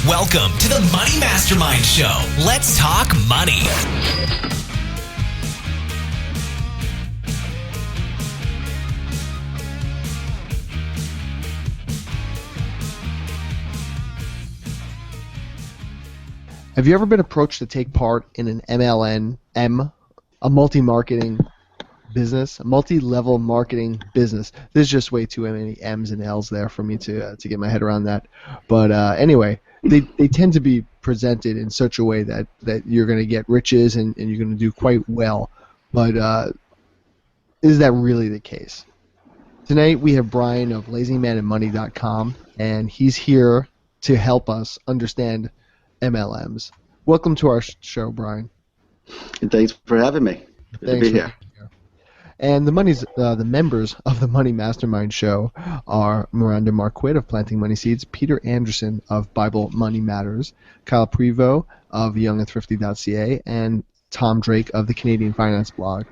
Welcome to the Money Mastermind Show. Let's talk money. Have you ever been approached to take part in an MLM, a multi-marketing business, a multi-level marketing business? There's just way too many M's and L's there for me to get my head around that. But anyway, they tend to be presented in such a way that you're going to get riches and you're going to do quite well. But is that really the case? Tonight we have Brian of LazyManandMoney.com, and he's here to help us understand MLMs. Welcome to our show, Brian. And thanks for having me. Good to be here. And the members of the Money Mastermind Show are Miranda Marquette of Planting Money Seeds, Peter Anderson of Bible Money Matters, Kyle Prevost of YoungandThrifty.ca, and Tom Drake of the Canadian Finance Blog.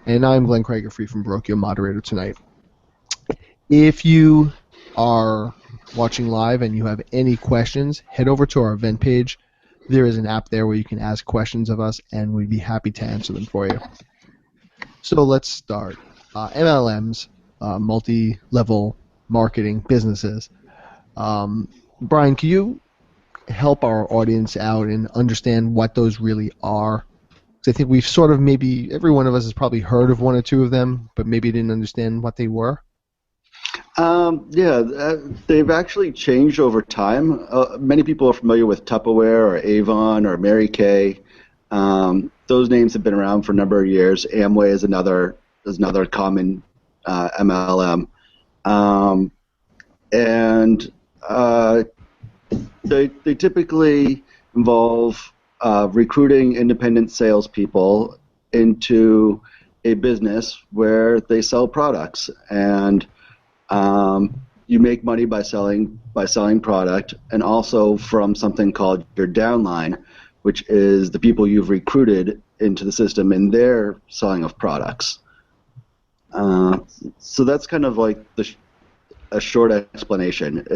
And I'm Glenn Craig, free from Baroque, your moderator tonight. If you are watching live and you have any questions, head over to our event page. There is an app there where you can ask questions of us, and we'd be happy to answer them for you. So let's start. MLMs, multi-level marketing businesses. Brian, can you help our audience out and understand what those really are? Because I think we've sort of maybe, every one of us has probably heard of one or two of them, but maybe didn't understand what they were. They've actually changed over time. Many people are familiar with Tupperware or Avon or Mary Kay. Those names have been around for a number of years. Amway is another common MLM, they typically involve recruiting independent salespeople into a business where they sell products, and you make money by selling product, and also from something called your downline, which is the people you've recruited into the system and their selling of products. So that's kind of like a short explanation.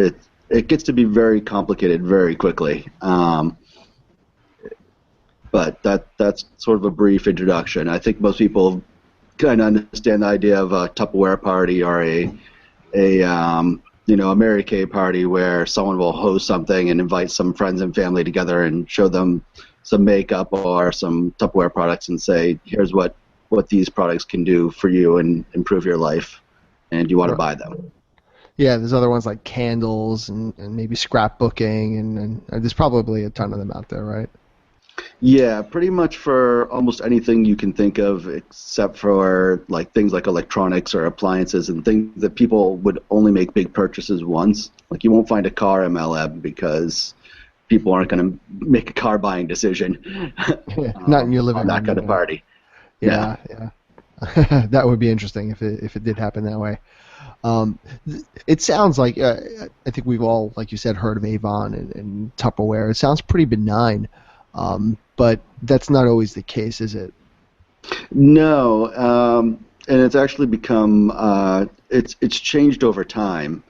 It gets to be very complicated very quickly, but that's sort of a brief introduction. I think most people kind of understand the idea of a Tupperware party or a Mary Kay party where someone will host something and invite some friends and family together and show them some makeup or some Tupperware products and say, here's what these products can do for you and improve your life, and you want to buy them. Yeah, there's other ones like candles and maybe scrapbooking, and there's probably a ton of them out there, right? Yeah, pretty much for almost anything you can think of, except for like things like electronics or appliances and things that people would only make big purchases once. Like you won't find a car MLM because people aren't going to make a car buying decision. Not in your living room. On that kind of party. Yeah. That would be interesting if it did happen that way. It sounds like I think we've all, like you said, heard of Avon and Tupperware. It sounds pretty benign. But that's not always the case, is it? No, and it's actually become it's changed over time.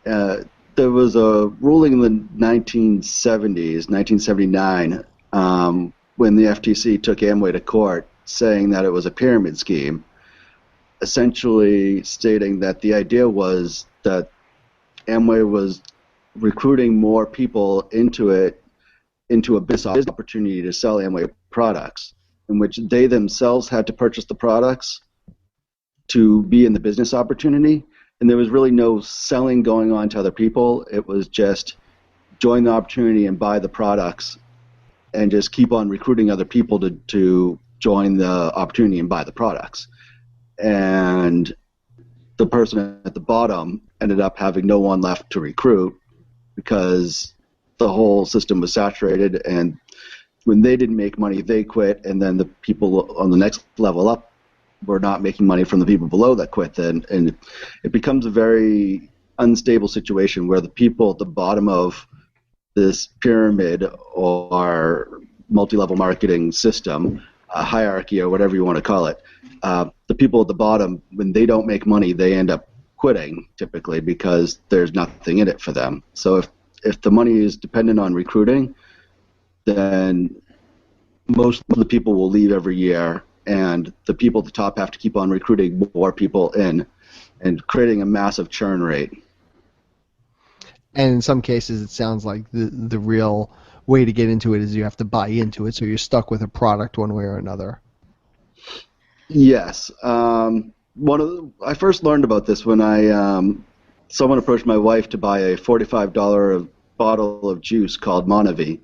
There was a ruling in the 1970s, 1979, when the FTC took Amway to court, saying that it was a pyramid scheme, essentially stating that the idea was that Amway was recruiting more people into a business opportunity to sell Amway products, in which they themselves had to purchase the products to be in the business opportunity, and there was really no selling going on to other people. It was just join the opportunity and buy the products, and just keep on recruiting other people to join the opportunity and buy the products. And the person at the bottom ended up having no one left to recruit because the whole system was saturated, and when they didn't make money, they quit, and then the people on the next level up were not making money from the people below that quit, and it becomes a very unstable situation where the people at the bottom of this pyramid or multi-level marketing system, hierarchy or whatever you want to call it, the people at the bottom, when they don't make money, they end up quitting typically because there's nothing in it for them. So if the money is dependent on recruiting, then most of the people will leave every year, and the people at the top have to keep on recruiting more people in, and creating a massive churn rate. And in some cases, it sounds like the real way to get into it is you have to buy into it, so you're stuck with a product one way or another. Yes. I first learned about this when someone approached my wife to buy a $45 bottle of juice called Monavie.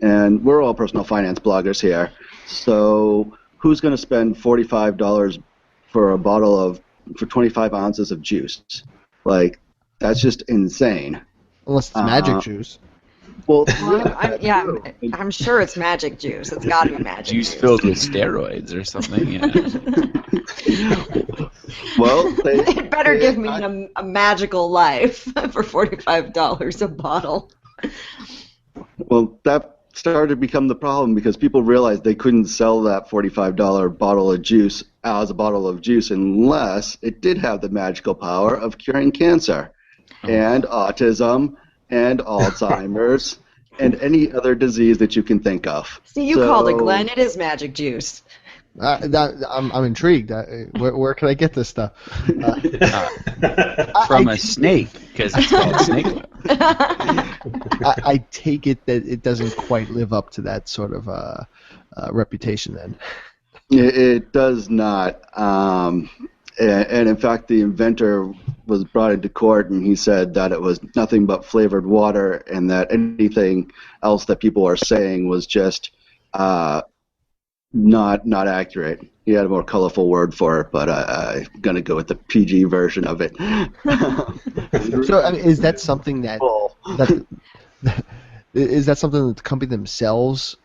And we're all personal finance bloggers here. So who's going to spend $45 for a bottle for 25 ounces of juice? Like, that's just insane. Unless it's magic juice. Well, I'm sure it's magic juice. It's got to be magic juice. Juice filled with steroids or something. Yeah. Well, it better give me a magical life for $45 a bottle. Well, that started to become the problem because people realized they couldn't sell that $45 bottle of juice as a bottle of juice unless it did have the magical power of curing cancer and autism and Alzheimer's and any other disease that you can think of. See, you called it, Glenn. It is magic juice. I'm intrigued. Where can I get this stuff? From a snake, because it's called snake oil. I take it that it doesn't quite live up to that sort of reputation then. It does not. And in fact, the inventor was brought into court and he said that it was nothing but flavored water and that anything else that people are saying was just not accurate. He had a more colorful word for it, but I'm going to go with the PG version of it. So, I mean, is that something that the company themselves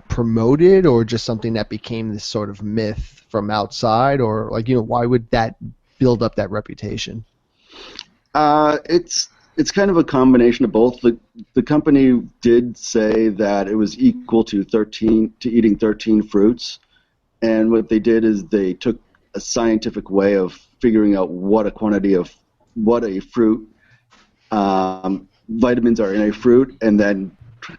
promoted, or just something that became this sort of myth from outside, or why would that build up that reputation? It's kind of a combination of both. The company did say that it was equal to eating 13 fruits, and what they did is they took a scientific way of figuring out what a fruit vitamins are in a fruit, and then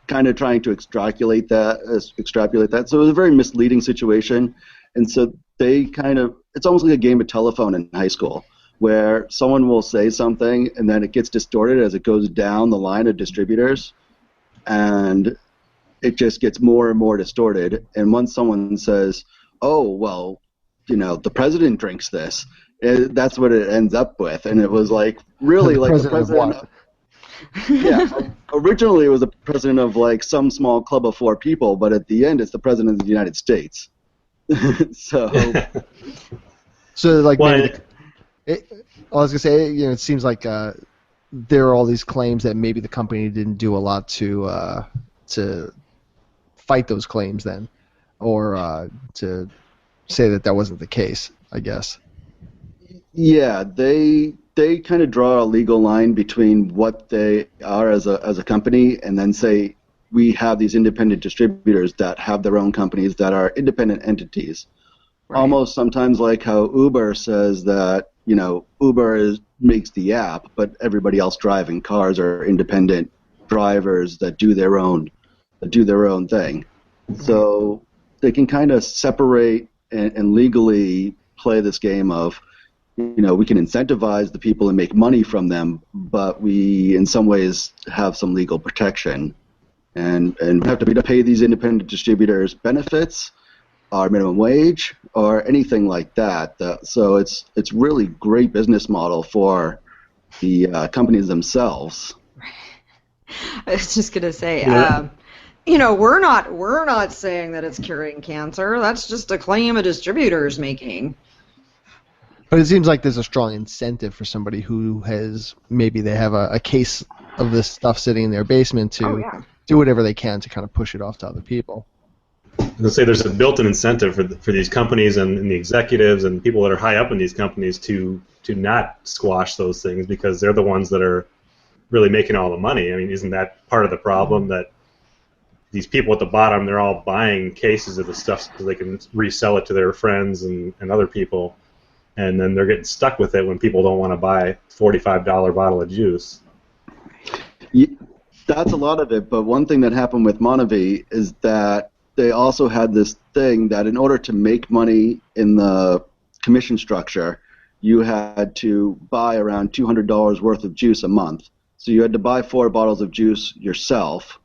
kind of trying to extrapolate that. So it was a very misleading situation, and so it's almost like a game of telephone in high school, where someone will say something and then it gets distorted as it goes down the line of distributors, and it just gets more and more distorted. And once someone says, oh, well, the president drinks this, that's what it ends up with. And it was like, really, like the president of what? Yeah, originally it was the president of like some small club of 4 people, but at the end it's the president of the United States. So like maybe I was gonna say, it seems like there are all these claims that maybe the company didn't do a lot to fight those claims then, or to say that wasn't the case, I guess. Yeah, they kind of draw a legal line between what they are as a company, and then say we have these independent distributors that have their own companies that are independent entities. Right. Almost sometimes like how Uber says that Uber makes the app, but everybody else driving cars are independent drivers that do their own thing. So they can kind of separate and legally play this game of, we can incentivize the people and make money from them, but we, in some ways, have some legal protection, and have to pay these independent distributors benefits, or minimum wage, or anything like that. So it's really great business model for the companies themselves. I was just gonna say, we're not saying that it's curing cancer. That's just a claim a distributor is making. But it seems like there's a strong incentive for somebody who maybe they have a case of this stuff sitting in their basement to do whatever they can to kind of push it off to other people. Let's say there's a built-in incentive for these companies and the executives and people that are high up in these companies to not squash those things, because they're the ones that are really making all the money. I mean, isn't that part of the problem, that these people at the bottom, they're all buying cases of the stuff so they can resell it to their friends and other people, and then they're getting stuck with it when people don't want to buy a $45 bottle of juice. That's a lot of it, but one thing that happened with Monavie is that they also had this thing that in order to make money in the commission structure, you had to buy around $200 worth of juice a month. So you had to buy 4 bottles of juice yourself,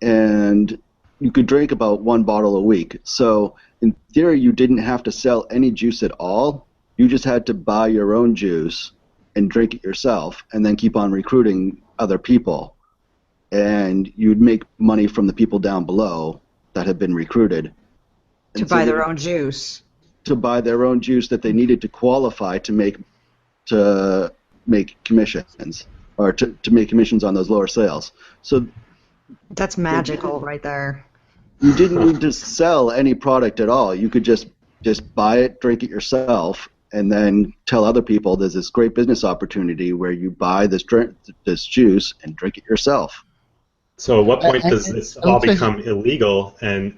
and you could drink about 1 bottle a week. So in theory, you didn't have to sell any juice at all. You just had to buy your own juice and drink it yourself, and then keep on recruiting other people. And you'd make money from the people down below that had been recruited. To buy their own juice. To buy their own juice that they needed to qualify to make commissions, or to make commissions on those lower sales. So that's magical right there. You didn't need to sell any product at all. You could just buy it, drink it yourself, and then tell other people there's this great business opportunity where you buy this juice and drink it yourself. So at what point does this all become illegal and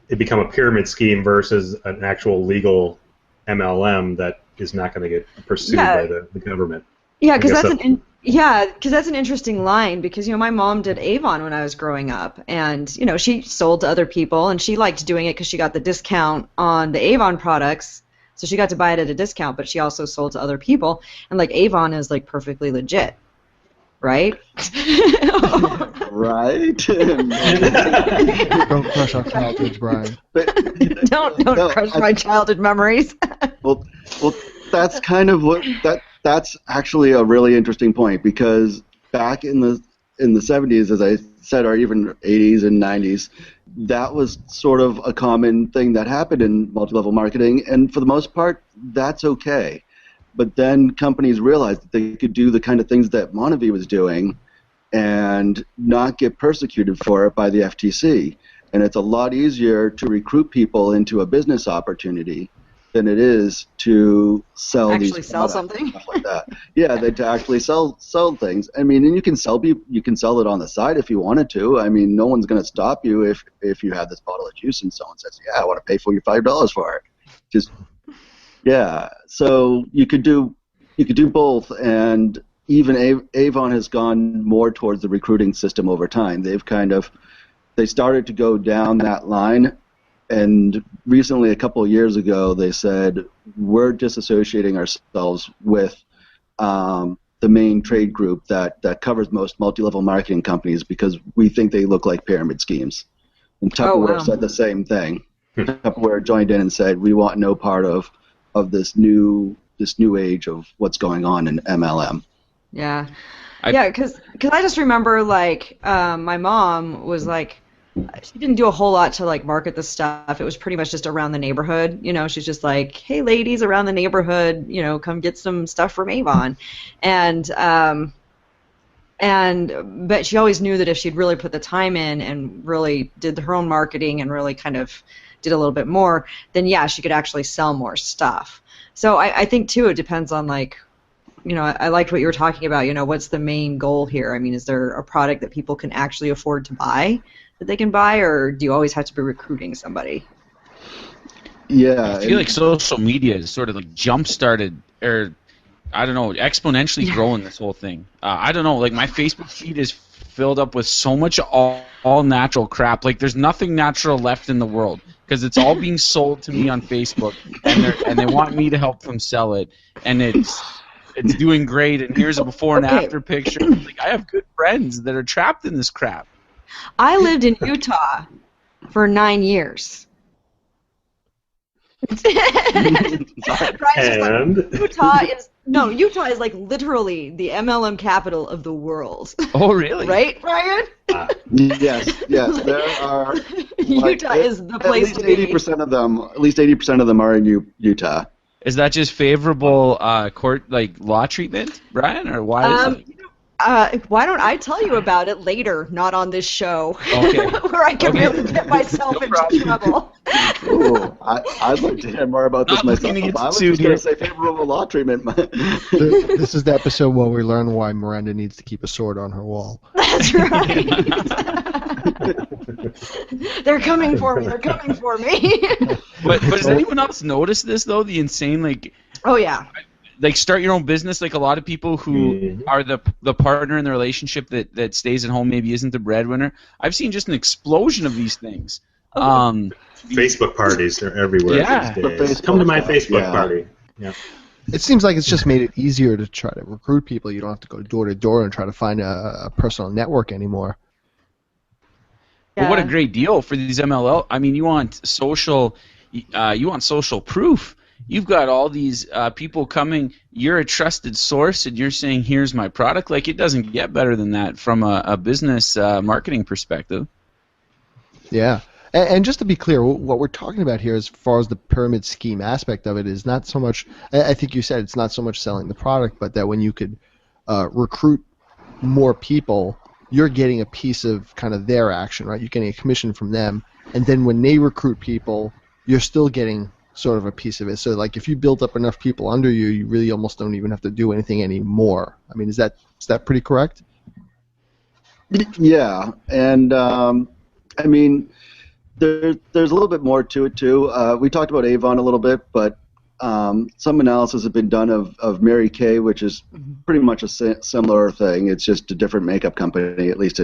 it become a pyramid scheme versus an actual legal MLM that is not going to get pursued by the government? Yeah, because that's an interesting line, because my mom did Avon when I was growing up, and she sold to other people, and she liked doing it because she got the discount on the Avon products, so she got to buy it at a discount, but she also sold to other people, and Avon is perfectly legit, right? Right. Don't crush our childhood, Brian. Don't crush my childhood memories. well, that's kind of that's actually a really interesting point, because back in the 70s, as I said, or even 80s and 90s, that was sort of a common thing that happened in multi-level marketing, and for the most part, that's okay. But then companies realized that they could do the kind of things that Monavie was doing and not get persecuted for it by the FTC. And it's a lot easier to recruit people into a business opportunity than it is to sell something. Stuff like that. Yeah, to actually sell things. I mean, and you can sell it on the side if you wanted to. I mean, no one's going to stop you if you have this bottle of juice and someone says, "Yeah, I want to pay for your $5 for it." Yeah. So you could do both, and even Avon has gone more towards the recruiting system over time. They started to go down that line. And recently, a couple of years ago, they said, we're disassociating ourselves with the main trade group that covers most multi-level marketing companies, because we think they look like pyramid schemes. And Tupperware said the same thing. Tupperware joined in and said, we want no part of this new age of what's going on in MLM. Yeah. Because I just remember, my mom was she didn't do a whole lot to market the stuff. It was pretty much just around the neighborhood. She's just hey, ladies around the neighborhood, come get some stuff from Avon, but she always knew that if she'd really put the time in and really did her own marketing and really kind of did a little bit more, then she could actually sell more stuff. So I think too, it depends on I liked what you were talking about. What's the main goal here? I mean, is there a product that people can actually afford to buy that they can buy, or do you always have to be recruiting somebody? Yeah, I feel like social media is sort of jump-started, or I don't know, exponentially growing this whole thing. I don't know, my Facebook feed is filled up with so much all natural crap. There's nothing natural left in the world, because it's all being sold to me on Facebook, and they want me to help them sell it, and it's doing great, and here's a before and after picture. I have good friends that are trapped in this crap. I lived in Utah for 9 years. And Utah is literally the MLM capital of the world. Oh, really? Right, Brian? Yes. There are. Utah is the place to be. At least 80% of them are in Utah. Is that just favorable court law treatment, Brian, or why is it? Why don't I tell you about it later, not on this show, okay. where I can really get myself into trouble. Oh, I'd like to hear more about this myself. I was just going to say favorable law treatment. This is the episode where we learn why Miranda needs to keep a sword on her wall. That's right. They're coming for me. But does anyone else notice this, though? The insane, Oh, yeah. like start your own business. Like a lot of people who Mhm. are the partner in the relationship that stays at home maybe isn't the breadwinner. I've seen just an explosion of these things. Facebook parties are everywhere Yeah. these The days. Facebook Come to my stuff, Facebook yeah. party. Yeah. It seems like it's just made it easier to try to recruit people. You don't have to go door to door and try to find a personal network anymore. But what a Yeah. great deal for these MLL. I mean, you want social proof. You've got all these people coming. You're a trusted source, and you're saying, "Here's my product." Like, it doesn't get better than that from a business marketing perspective. Yeah. And just to be clear, what we're talking about here, as far as the pyramid scheme aspect of it, is not so much. I think you said it's not so much selling the product, but that when you could recruit more people, you're getting a piece of kind of their action, right? You're getting a commission from them, and then when they recruit people, you're still getting sort of a piece of it. So, like, if you build up enough people under you, you really almost don't even have to do anything anymore. I mean, is that pretty correct? Yeah, and I mean, there's a little bit more to it too. We talked about Avon a little bit, but some analysis has been done of Mary Kay, which is pretty much a similar thing. It's just a different makeup company, at least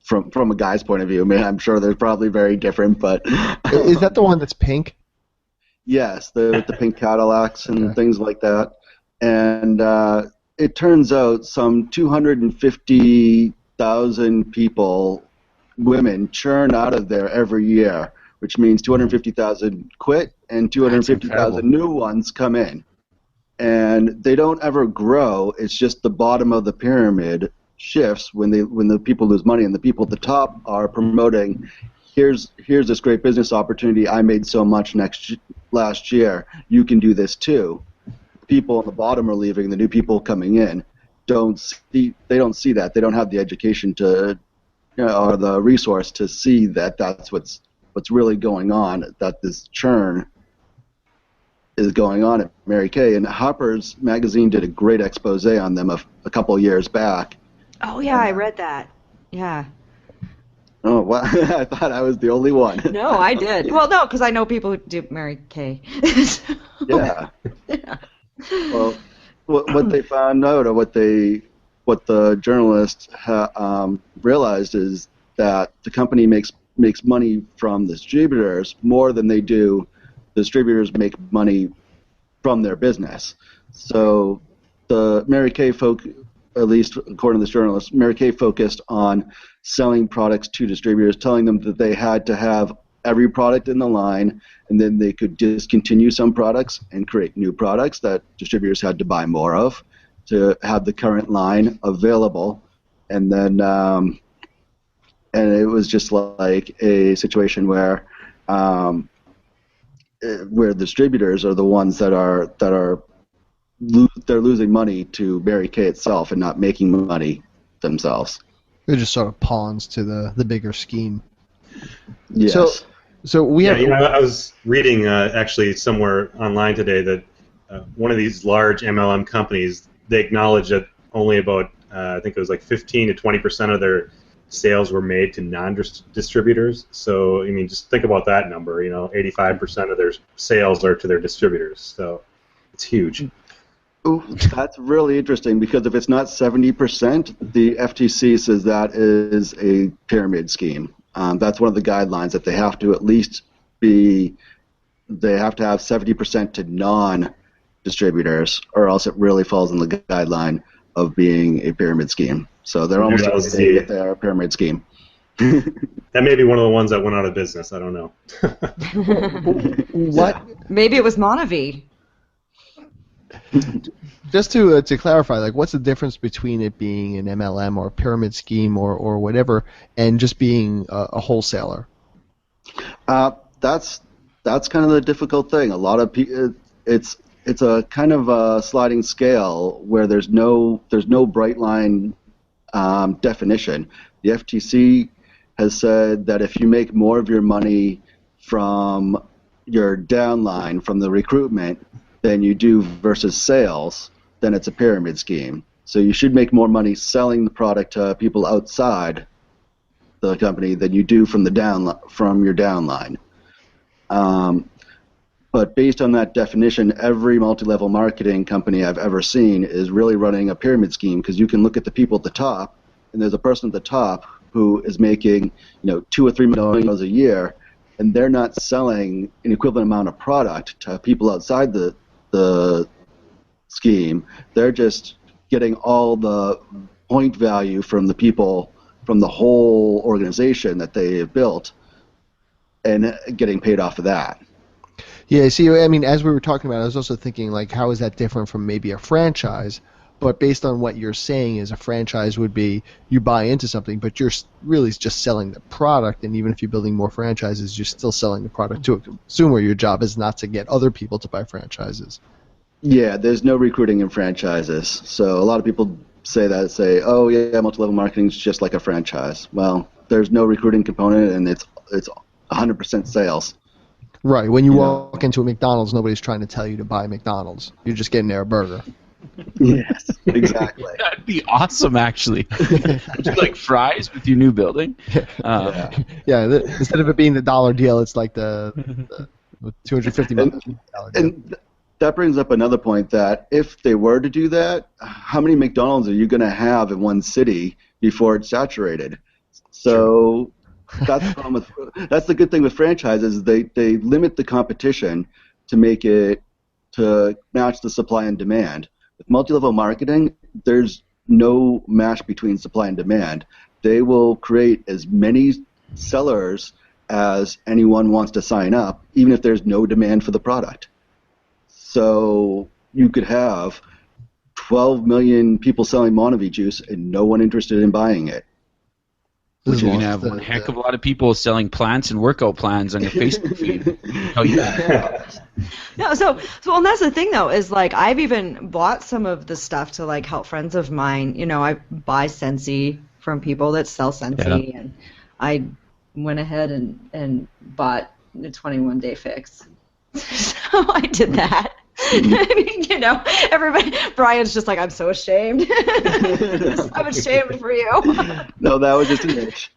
from a guy's point of view. I mean, I'm sure they're probably very different, but Is that the one that's pink? yes, the pink Cadillacs and Okay. things like that. And it turns out some 250,000 people, women, churn out of there every year, which means 250,000 quit and 250,000 new ones come in. And they don't ever grow. It's just the bottom of the pyramid shifts when the people lose money, and the people at the top are promoting, here's this great business opportunity. I made so much last year. You can do this too. People on the bottom are leaving. The new people coming in don't see that. They don't have the education to, or the resource to see that that's what's really going on. That this churn is going on at Mary Kay. And Harper's Magazine did a great expose on them a couple of years back. Oh yeah, I read that. Yeah. Oh, well, I thought I was the only one. No, I did. Well, no, because I know people who do Mary Kay. Yeah. Well, what they found out, or what the journalist realized, is that the company makes money from the distributors more than they do. The distributors make money from their business. So the Mary Kay folk, at least according to this journalist, Mary Kay focused on selling products to distributors, telling them that they had to have every product in the line, and then they could discontinue some products and create new products that distributors had to buy more of to have the current line available. And then and it was just like a situation where distributors are the ones that are they're losing money to Mary Kay itself and not making money themselves. They're just sort of pawns to the bigger scheme. Yes. So we have. I was reading actually somewhere online today that one of these large MLM companies, they acknowledge that only about I think it was like 15 to 20% of their sales were made to non-distributors. So I mean, just think about that number. 85% of their sales are to their distributors. So it's huge. Ooh, that's really interesting, because if it's not 70%, the FTC says that is a pyramid scheme. That's one of the guidelines, that they have to at least they have to have 70% to non-distributors, or else it really falls in the guideline of being a pyramid scheme. So they're almost saying that they're a pyramid scheme. That may be one of the ones that went out of business. I don't know. What? Maybe it was Monavie. Just to clarify, like, what's the difference between it being an MLM or a pyramid scheme or whatever, and just being a wholesaler? That's kind of the difficult thing. A lot of people, it's a kind of a sliding scale where there's no bright line definition. The FTC has said that if you make more of your money from your downline, from the recruitment, than you do versus sales, then it's a pyramid scheme. So you should make more money selling the product to people outside the company than you do from your downline. But based on that definition, every multi-level marketing company I've ever seen is really running a pyramid scheme, because you can look at the people at the top, and there's a person at the top who is making, $2 or $3 million a year, and they're not selling an equivalent amount of product to people outside the scheme. They're just getting all the point value from the people from the whole organization that they have built, and getting paid off of that. Yeah, see, I mean, as we were talking about, I was also thinking, like, how is that different from maybe a franchise? But based on what you're saying, is a franchise would be you buy into something, but you're really just selling the product, and even if you're building more franchises, you're still selling the product to a consumer. Your job is not to get other people to buy franchises. Yeah, there's no recruiting in franchises. So a lot of people say, oh yeah, multi-level marketing is just like a franchise. Well, there's no recruiting component, and it's 100% sales. Right. When you walk into a McDonald's, nobody's trying to tell you to buy McDonald's. You're just getting there a burger. Yes, exactly. That'd be awesome, actually. Would you like fries with your new building? Instead of it being the dollar deal, it's like the $250 million deal. And that brings up another point, that if they were to do that, how many McDonald's are you going to have in one city before it's saturated? So that's the problem that's the good thing with franchises. They limit the competition to make it to match the supply and demand. With multi-level marketing, there's no match between supply and demand. They will create as many sellers as anyone wants to sign up, even if there's no demand for the product. So you could have 12 million people selling Monavie juice and no one interested in buying it. You can have one heck of a lot of people selling plants and workout plans on your Facebook feed. Oh yeah. No, so and that's the thing though, is like I've even bought some of the stuff to like help friends of mine. I buy Scentsy from people that sell Scentsy, and I went ahead and bought the 21-day fix. So I did that. I mean, everybody. Brian's just like, I'm so ashamed. I'm ashamed for you. No, that was just an itch.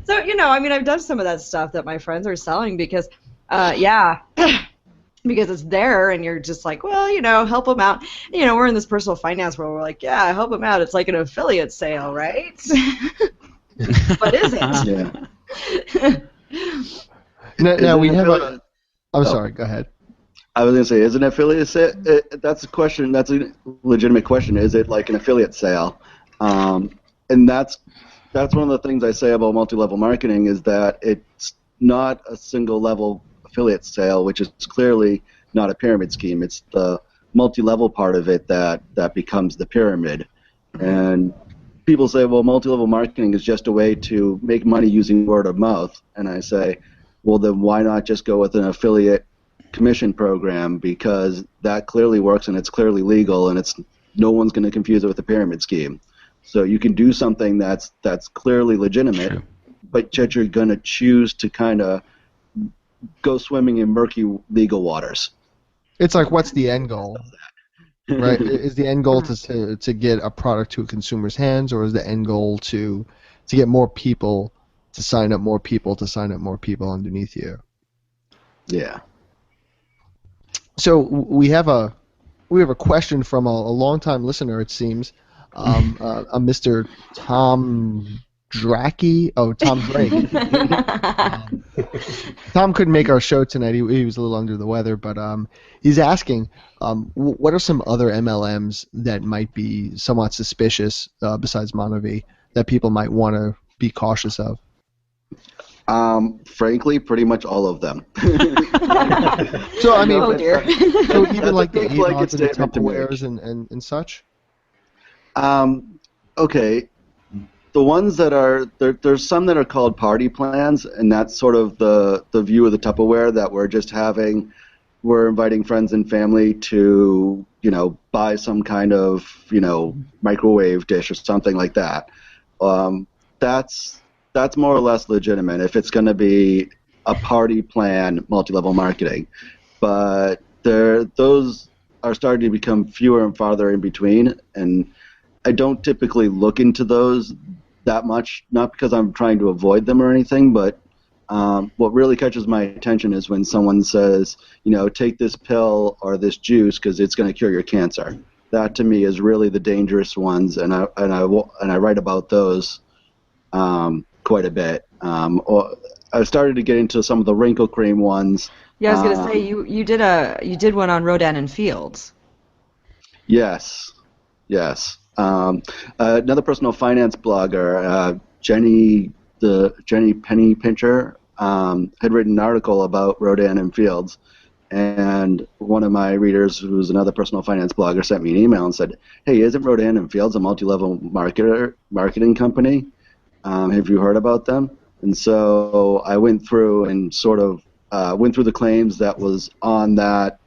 So, I mean, I've done some of that stuff that my friends are selling because, because it's there, and you're just like, well, help them out. We're in this personal finance world. We're like, yeah, help them out. It's like an affiliate sale, right? But is it? Yeah. Now we have a. I'm sorry. Go ahead. I was going to say, is an affiliate sale? That's a question. That's a legitimate question. Is it like an affiliate sale? And that's one of the things I say about multi-level marketing, is that it's not a single-level affiliate sale, which is clearly not a pyramid scheme. It's the multi-level part of it that becomes the pyramid. And people say, well, multi-level marketing is just a way to make money using word of mouth. And I say, well, then why not just go with an affiliate commission program, because that clearly works and it's clearly legal, and no one's going to confuse it with a pyramid scheme. So you can do something that's clearly legitimate, but yet you're going to choose to kind of go swimming in murky legal waters. It's like, what's the end goal? Right? Is the end goal to get a product to a consumer's hands, or is the end goal to get more people to sign up more people underneath you? Yeah. So we have a question from a longtime listener, it seems, a Mr. Tom Drake. Oh, Tom Drake. Tom couldn't make our show tonight. He was a little under the weather, but he's asking, what are some other MLMs that might be somewhat suspicious besides Monavie that people might want to be cautious of? Frankly, pretty much all of them. So I mean, so even That's like the a big blanket Avons and the statement to make. Tupperwares and such. Okay, the ones that are there's some that are called party plans, and that's sort of the view of the Tupperware, that we're inviting friends and family to buy some kind of microwave dish or something like that. That's more or less legitimate if it's going to be a party plan multi-level marketing. But those are starting to become fewer and farther in between, and I don't typically look into those that much, not because I'm trying to avoid them or anything, but What really catches my attention is when someone says, take this pill or this juice because it's going to cure your cancer. That to me is really the dangerous ones, and I write about those quite a bit. I started to get into some of the wrinkle cream ones. Yeah, I was gonna say you did one on Rodan and Fields. Yes. Another personal finance blogger, Jenny Penny Pincher, had written an article about Rodan and Fields, and one of my readers, who's another personal finance blogger, sent me an email and said, "Hey, isn't Rodan and Fields a multi-level marketing company? Have you heard about them?" And so I went through and sort of went through the claims that was on that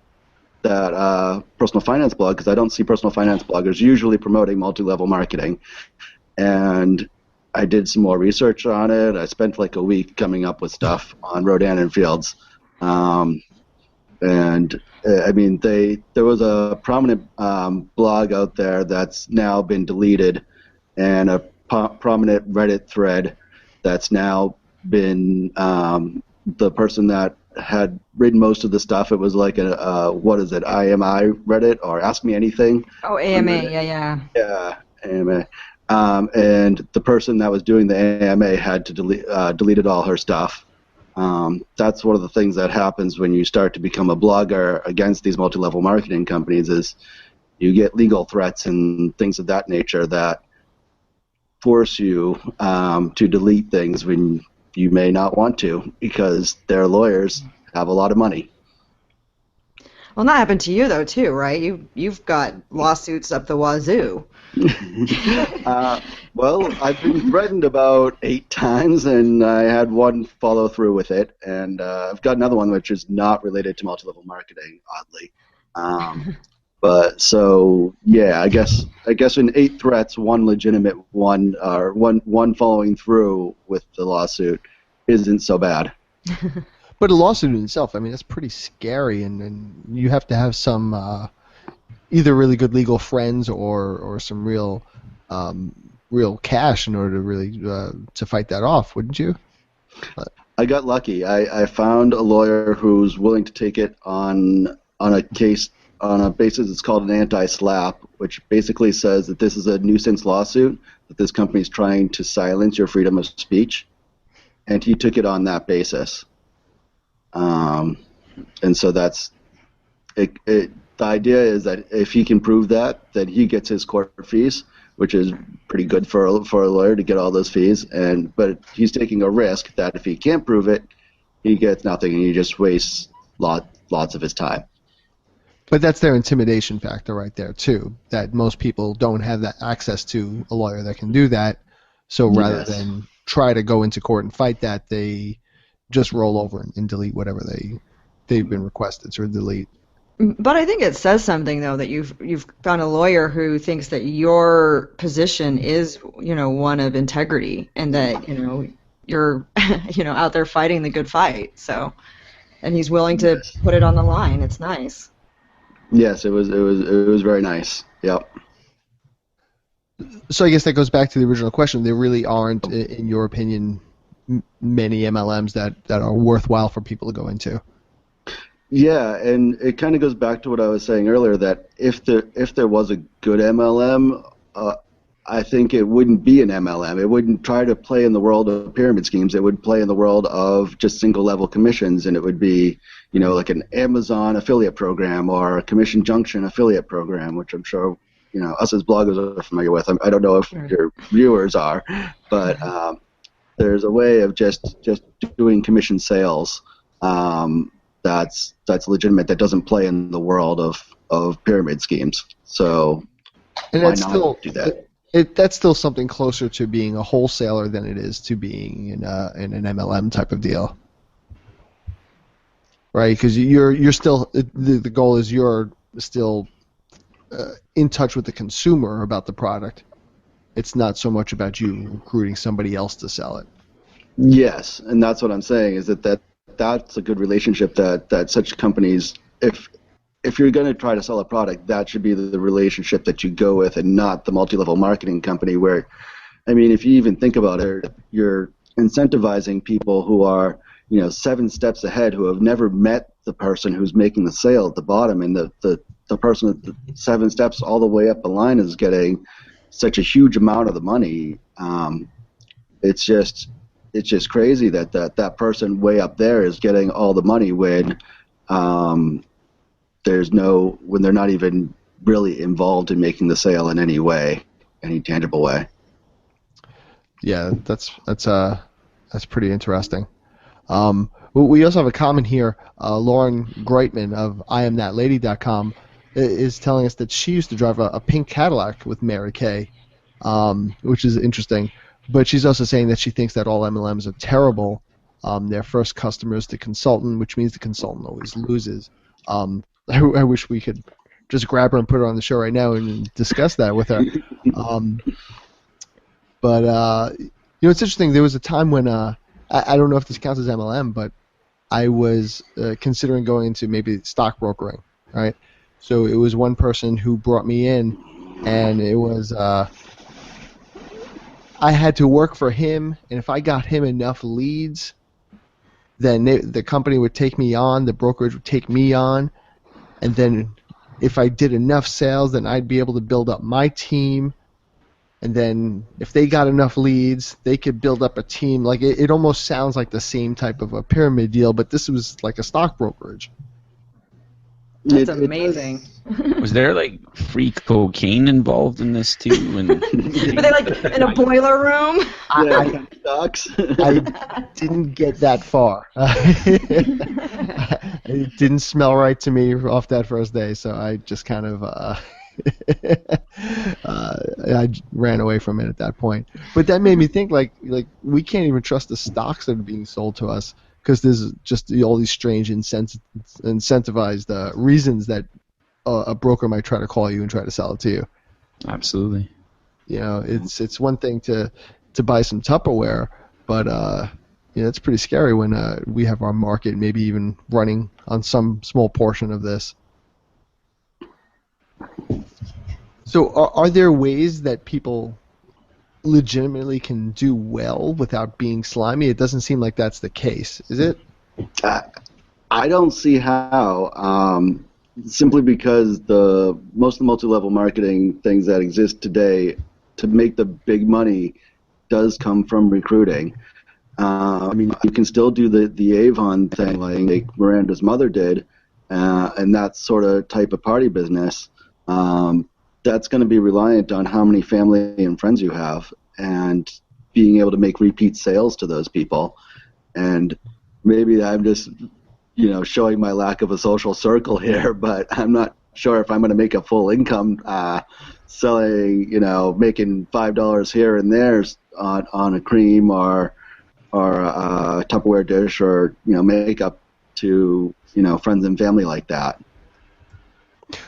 personal finance blog, because I don't see personal finance bloggers usually promoting multi-level marketing. And I did some more research on it. I spent like a week coming up with stuff on Rodan and Fields. There was a prominent blog out there that's now been deleted, and a prominent Reddit thread that's now been the person that had written most of the stuff. It was like IMI Reddit or Ask Me Anything. Oh, AMA, yeah. Yeah, AMA. And the person that was doing the AMA had to deleted all her stuff. That's one of the things that happens when you start to become a blogger against these multi-level marketing companies, is you get legal threats and things of that nature that force you to delete things when you may not want to, because their lawyers have a lot of money. Well, that happened to you though too, right? You've got lawsuits up the wazoo. Well, I've been threatened about 8 times, and I had one follow through with it, and I've got another one which is not related to multi-level marketing, oddly. But so yeah, I guess in 8 threats, one legitimate one, or one following through with the lawsuit, isn't so bad. But a lawsuit in itself, I mean, that's pretty scary, and you have to have some either really good legal friends or some real cash in order to really to fight that off, wouldn't you? I got lucky. I found a lawyer who's willing to take it on a case on a basis it's called an anti-SLAPP, which basically says that this is a nuisance lawsuit, that this company is trying to silence your freedom of speech, and he took it on that basis. And so that's it. The idea is that if he can prove that he gets his court fees, which is pretty good for a lawyer to get all those fees. But he's taking a risk that if he can't prove it, he gets nothing, and he just wastes lots of his time. But that's their intimidation factor right there too. That most people don't have that access to a lawyer that can do that. So rather than try to go into court and fight that, they just roll over and delete whatever they've been requested to delete. But I think it says something though that you've found a lawyer who thinks that your position is, one of integrity, and that you're out there fighting the good fight. So, and he's willing to put it on the line. It's nice. Yes, it was very nice. Yep. So I guess that goes back to the original question. There really aren't, in your opinion, many MLMs that are worthwhile for people to go into. Yeah, and it kind of goes back to what I was saying earlier, that if there was a good MLM, I think it wouldn't be an MLM. It wouldn't try to play in the world of pyramid schemes. It would play in the world of just single-level commissions, and it would be, like an Amazon affiliate program or a Commission Junction affiliate program, which I'm sure, us as bloggers are familiar with. I don't know if your viewers are, but there's a way of just doing commission sales that's legitimate, that doesn't play in the world of pyramid schemes. So and why that's not still do that? That's still something closer to being a wholesaler than it is to being in an MLM type of deal, right? Because you're still, the goal is you're still in touch with the consumer about the product. It's not so much about you recruiting somebody else to sell it. Yes, and that's what I'm saying, is that's a good relationship that such companies, if you're going to try to sell a product, that should be the relationship that you go with, and not the multi-level marketing company where, if you even think about it, you're incentivizing people who are, 7 steps ahead, who have never met the person who's making the sale at the bottom, and the person at the 7 steps all the way up the line is getting such a huge amount of the money. It's just crazy that person way up there is getting all the money when when they're not even really involved in making the sale in any way, any tangible way. Yeah, that's pretty interesting. We also have a comment here. Lauren Greitman of IamThatLady.com is telling us that she used to drive a pink Cadillac with Mary Kay, which is interesting. But she's also saying that she thinks that all MLMs are terrible. Their first customer is the consultant, which means the consultant always loses. I wish we could just grab her and put her on the show right now and discuss that with her. But it's interesting. There was a time when I don't know if this counts as MLM, but I was considering going into maybe stock brokering, right? So it was one person who brought me in, and it was I had to work for him, and if I got him enough leads, then the company would take me on, the brokerage would take me on, and then if I did enough sales, then I'd be able to build up my team. And then if they got enough leads, they could build up a team. Like it almost sounds like the same type of a pyramid deal, but this was like a stock brokerage. That's amazing. Was there like free cocaine involved in this too? And Were they like in a boiler room? Yeah, stocks. I didn't get that far. It didn't smell right to me off that first day, so I just kind of I ran away from it at that point. But that made me think like we can't even trust the stocks that are being sold to us because there's just all these strange incentivized reasons that a broker might try to call you and try to sell it to you. Absolutely. It's one thing to buy some Tupperware, but it's pretty scary when we have our market maybe even running on some small portion of this. So are there ways that people legitimately can do well without being slimy? It doesn't seem like that's the case, is it? I don't see how. Simply because most of the multi-level marketing things that exist today to make the big money does come from recruiting. You can still do the Avon thing like Miranda's mother did, and that sort of type of party business. That's going to be reliant on how many family and friends you have and being able to make repeat sales to those people. And maybe I'm just showing my lack of a social circle here, but I'm not sure if I'm going to make a full income selling, making $5 here and there on a cream or a Tupperware dish or makeup to friends and family like that.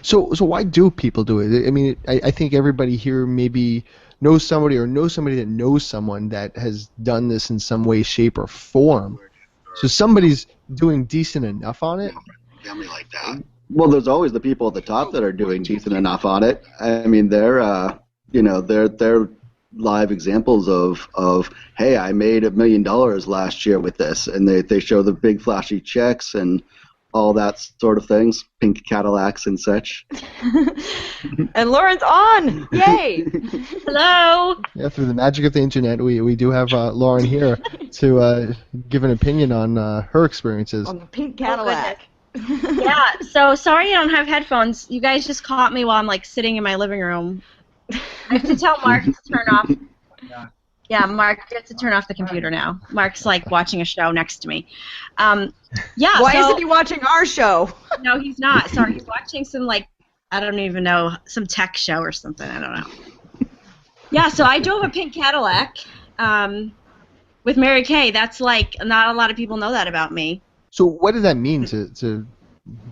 So why do people do it? I mean, I think everybody here maybe knows somebody or knows somebody that knows someone that has done this in some way, shape, or form. So somebody's doing decent enough on it. Family like that. Well, there's always the people at the top that are doing decent enough on it. I mean, they're live examples of hey, I made $1 million last year with this, and they show the big flashy checks and all that sort of things, pink Cadillacs and such. And Lauren's on! Yay! Hello! Yeah, through the magic of the internet, we do have Lauren here to give an opinion on her experiences. On the pink Cadillac. Yeah, so sorry I don't have headphones. You guys just caught me while I'm sitting in my living room. I have to tell Mark to turn off. Yeah, Mark, you have to turn off the computer now. Mark's watching a show next to me. Yeah. Why isn't he watching our show? No, he's not. Sorry, he's watching some I don't even know, some tech show or something. I don't know. Yeah, so I drove a pink Cadillac with Mary Kay. That's not a lot of people know that about me. So what does that mean to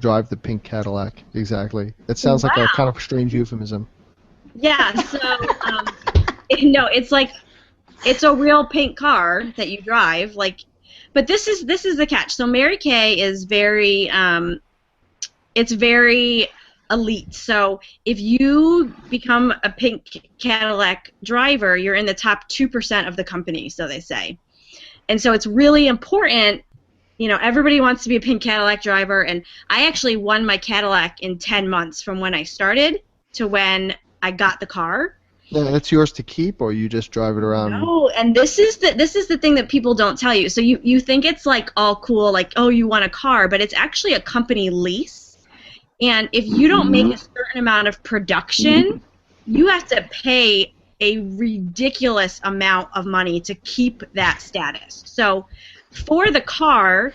drive the pink Cadillac exactly? That sounds like a kind of strange euphemism. Yeah, so it's a real pink car that you drive, but this is the catch. So Mary Kay is very it's very elite. So if you become a pink Cadillac driver, you're in the top 2% of the company, so they say. And so it's really important everybody wants to be a pink Cadillac driver, and I actually won my Cadillac in 10 months from when I started to when I got the car. Now, that's yours to keep, or you just drive it around? No, and this is the thing that people don't tell you. So you think it's like all cool, like, oh, you want a car, but it's actually a company lease. And if you don't make a certain amount of production, you have to pay a ridiculous amount of money to keep that status. So for the car,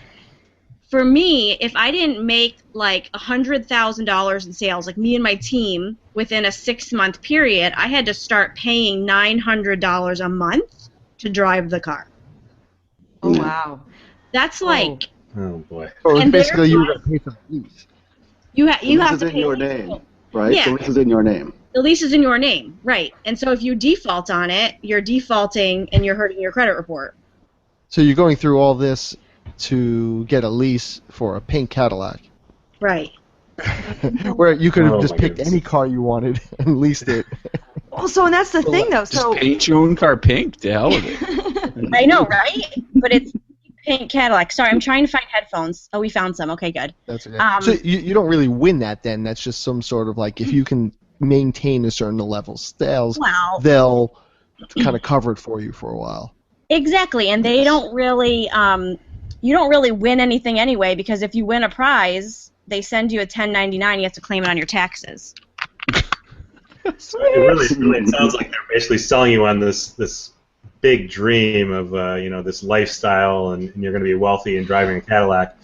for me, if I didn't make like $100,000 in sales, like me and my team, within a 6-month period, I had to start paying $900 a month to drive the car. Oh, wow. That's like Oh boy. Or And basically, you therefore- got to pay for the lease. you The have lease is to in pay your the name, lease. right? Yeah. The lease is in your name. The lease is in your name, right? And so if you default on it, you're defaulting and you're hurting your credit report. So you're going through all this to get a lease for a pink Cadillac, Right. where you could have Oh just my picked goodness. any car you wanted and leased it. Also, and that's the thing, though. Just So paint your own car pink. To hell with it. I know, right? But it's pink Cadillac. Sorry, I'm trying to find headphones. Oh, we found some. Okay, good. That's okay. Um, So you don't really win that then. That's just some sort of like if you can maintain a certain level of sales, Well, they'll kind of cover it for you for a while. exactly, and they don't really, you don't really win anything anyway, because if you win a prize, they send you a 1099, you have to claim it on your taxes. It really sounds like they're basically selling you on this big dream of this lifestyle, and you're going to be wealthy and driving a Cadillac.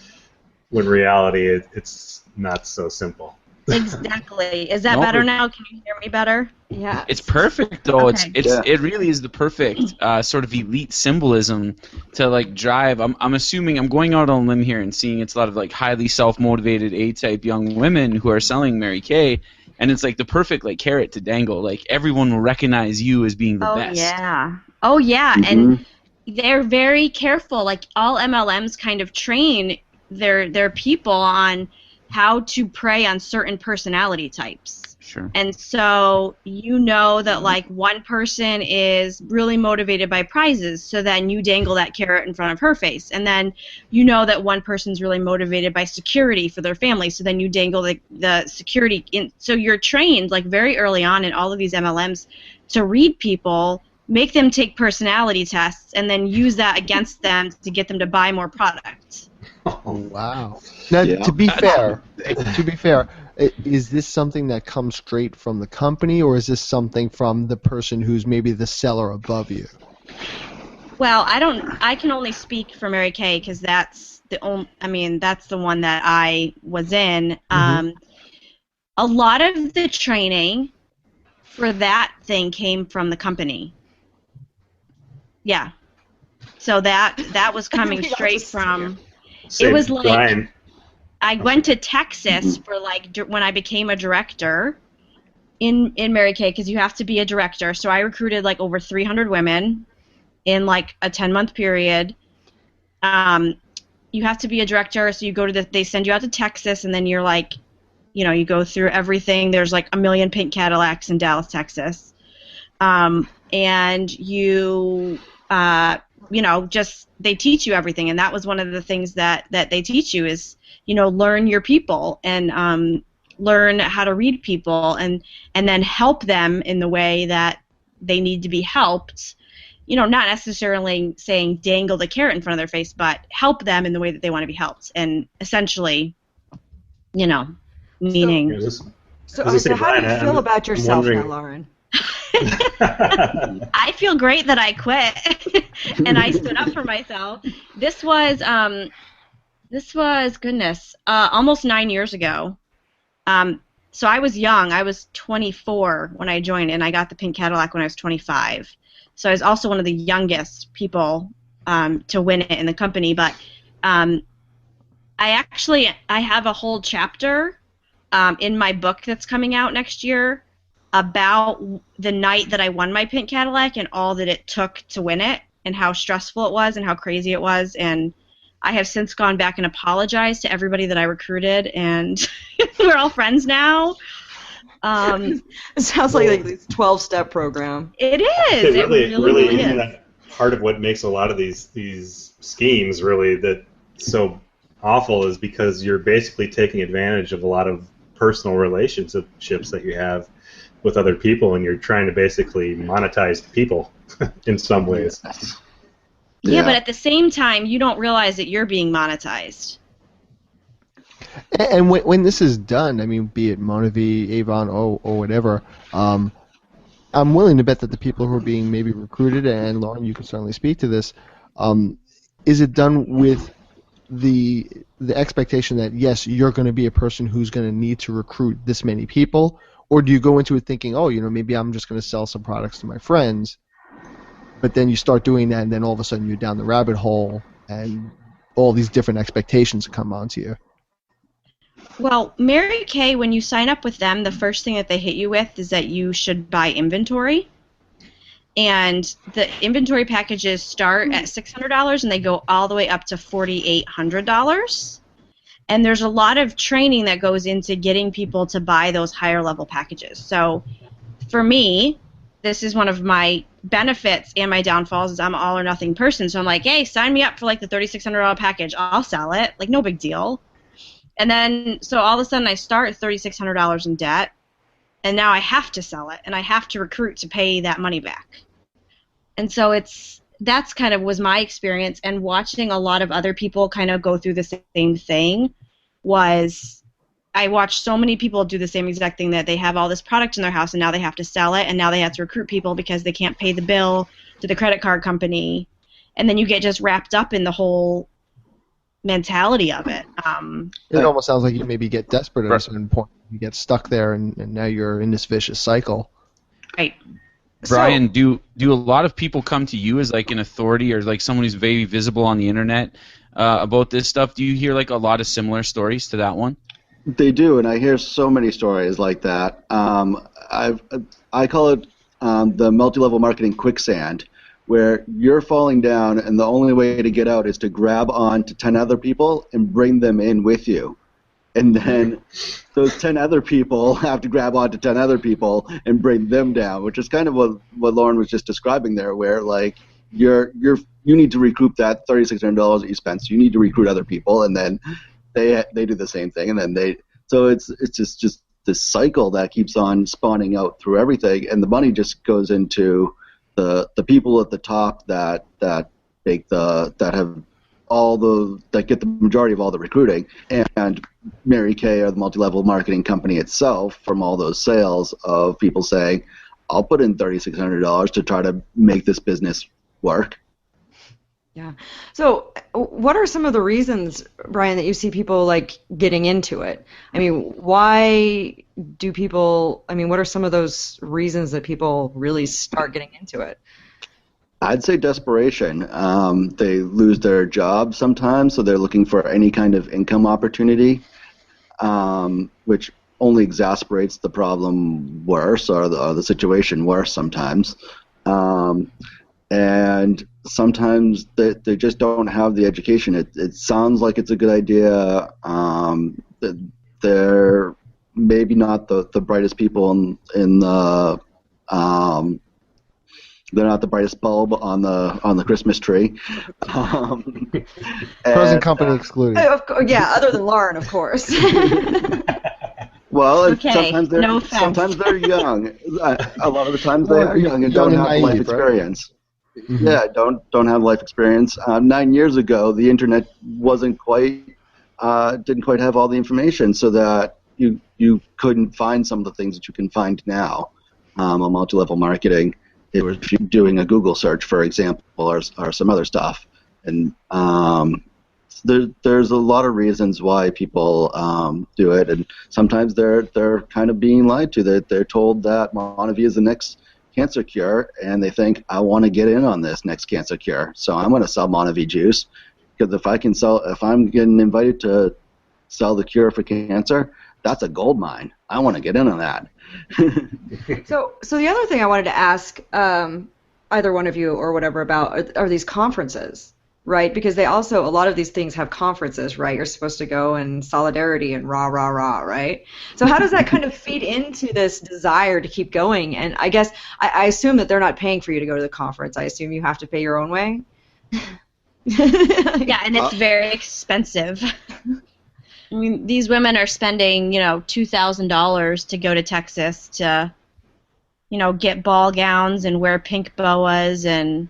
When in reality, it's not so simple. Exactly. Is that No, better but- now? Can you hear me better? yeah. It's perfect though. Okay. It really is the perfect sort of elite symbolism to like drive. I'm assuming I'm going out on a limb here and seeing it's a lot of like highly self-motivated A-type young women who are selling Mary Kay, and it's like the perfect like carrot to dangle. Like everyone will recognize you as being the best. Yeah. Oh yeah, and they're very careful. Like all MLMs kind of train their people on how to prey on certain personality types. Sure. And so you know that like one person is really motivated by prizes, so then you dangle that carrot in front of her face. And then you know that one person's really motivated by security for their family, so then you dangle the security in. So you're trained like very early on in all of these MLMs to read people, make them take personality tests, and then use that against them to get them to buy more products. Wow. Now, Yeah. to be fair, is this something that comes straight from the company, or is this something from the person who's maybe the seller above you? Well, I can only speak for Mary Kay because that's the only. I mean, that's the one that I was in. A lot of the training for that thing came from the company. Yeah. So that was coming We all straight just from. Save was like- Brian. I went to Texas for like when I became a director in Mary Kay, because you have to be a director. So I recruited like over 300 women in like a 10-month period. You have to be a director, so you go to they send you out to Texas, and then you're like, you go through everything. There's like 1 million pink Cadillacs in Dallas, Texas, and you just they teach you everything, and that was one of the things that they teach you is learn your people and learn how to read people and then help them in the way that they need to be helped. Not necessarily saying dangle the carrot in front of their face, but help them in the way that they want to be helped, and essentially, meaning. Yeah, this- So, I was gonna say, how do you Brian, feel I'm about yourself now, wondering- Lauren? I feel great that I quit and I stood up for myself. This was goodness, almost 9 years ago. So I was young. I was 24 when I joined, and I got the pink Cadillac when I was 25. So I was also one of the youngest people to win it in the company. But I have a whole chapter in my book that's coming out next year about the night that I won my pink Cadillac and all that it took to win it, and how stressful it was and how crazy it was. And I have since gone back and apologized to everybody that I recruited, and we're all friends now. It sounds like this 12-step program. It is. It really really is. is. That part of what makes a lot of these schemes really that so awful is because you're basically taking advantage of a lot of personal relationships that you have with other people, and you're trying to basically monetize people in some ways. Yeah, but at the same time, you don't realize that you're being monetized. And when this is done, I mean, be it Monavie, Avon, or whatever, I'm willing to bet that the people who are being maybe recruited, and Lauren, you can certainly speak to this, is it done with the expectation that, yes, you're going to be a person who's going to need to recruit this many people, or do you go into it thinking, oh, maybe I'm just going to sell some products to my friends, but then you start doing that, and then all of a sudden you're down the rabbit hole, and all these different expectations come onto you? Well, Mary Kay, when you sign up with them, the first thing that they hit you with is that you should buy inventory. And the inventory packages start at $600 and they go all the way up to $4,800. And there's a lot of training that goes into getting people to buy those higher level packages. So for me, this is one of my benefits and my downfalls is I'm an all or nothing person. So I'm like, hey, sign me up for like the $3,600 package. I'll sell it. Like, no big deal. And then, so all of a sudden I start $3,600 in debt, and now I have to sell it, and I have to recruit to pay that money back. And so that's kind of was my experience, and watching a lot of other people kind of go through the same thing was I watched so many people do the same exact thing, that they have all this product in their house, and now they have to sell it, and now they have to recruit people because they can't pay the bill to the credit card company. And then you get just wrapped up in the whole mentality of it. It almost sounds like you maybe get desperate at a certain point. You get stuck there, and now you're in this vicious cycle. Right. Brian, do a lot of people come to you as like an authority or like someone who's very visible on the internet about this stuff? Do you hear like a lot of similar stories to that one? They do, and I hear so many stories like that. I call it the multi-level marketing quicksand, where you're falling down, and the only way to get out is to grab on to 10 other people and bring them in with you. And then those 10 other people have to grab on to 10 other people and bring them down, which is kind of what Lauren was just describing there, where like you need to recoup that $3,600 that you spent, so you need to recruit other people, and then they do the same thing, and then so it's just this cycle that keeps on spawning out through everything, and the money just goes into the people at the top that make that get the majority of all the recruiting, and Mary Kay, or the multi-level marketing company itself, from all those sales of people saying, I'll put in $3,600 to try to make this business work. Yeah. So what are some of the reasons, Brian, that you see people like getting into it? I mean, why do people, what are some of those reasons that people really start getting into it? I'd say desperation. They lose their job sometimes, so they're looking for any kind of income opportunity, which only exasperates the problem worse, or the situation worse sometimes. And sometimes they just don't have the education. It sounds like it's a good idea. They're maybe not the brightest people in the they're not the brightest bulb on the Christmas tree. Present company excluded. Yeah, other than Lauren, of course. Well, okay, sometimes they're young. A lot of the times they are young and don't have life experience. Right? Mm-hmm. Yeah, don't have life experience. 9 years ago, the internet didn't quite have all the information, so that you couldn't find some of the things that you can find now on multi-level marketing. It was doing a Google search, for example, or some other stuff. And there's a lot of reasons why people do it, and sometimes they're kind of being lied to. They're told that Monavie is the next cancer cure, and they think, I want to get in on this next cancer cure, so I'm going to sell Monavie juice, because if I'm getting invited to sell the cure for cancer, that's a gold mine. I want to get in on that. So the other thing I wanted to ask either one of you or whatever about are these conferences, right? Because they also, a lot of these things have conferences, right? You're supposed to go in solidarity and rah, rah, rah, right? So how does that kind of feed into this desire to keep going? And I guess I assume that they're not paying for you to go to the conference. I assume you have to pay your own way? Yeah, and it's very expensive. I mean, these women are spending, $2,000 to go to Texas to, get ball gowns and wear pink boas and,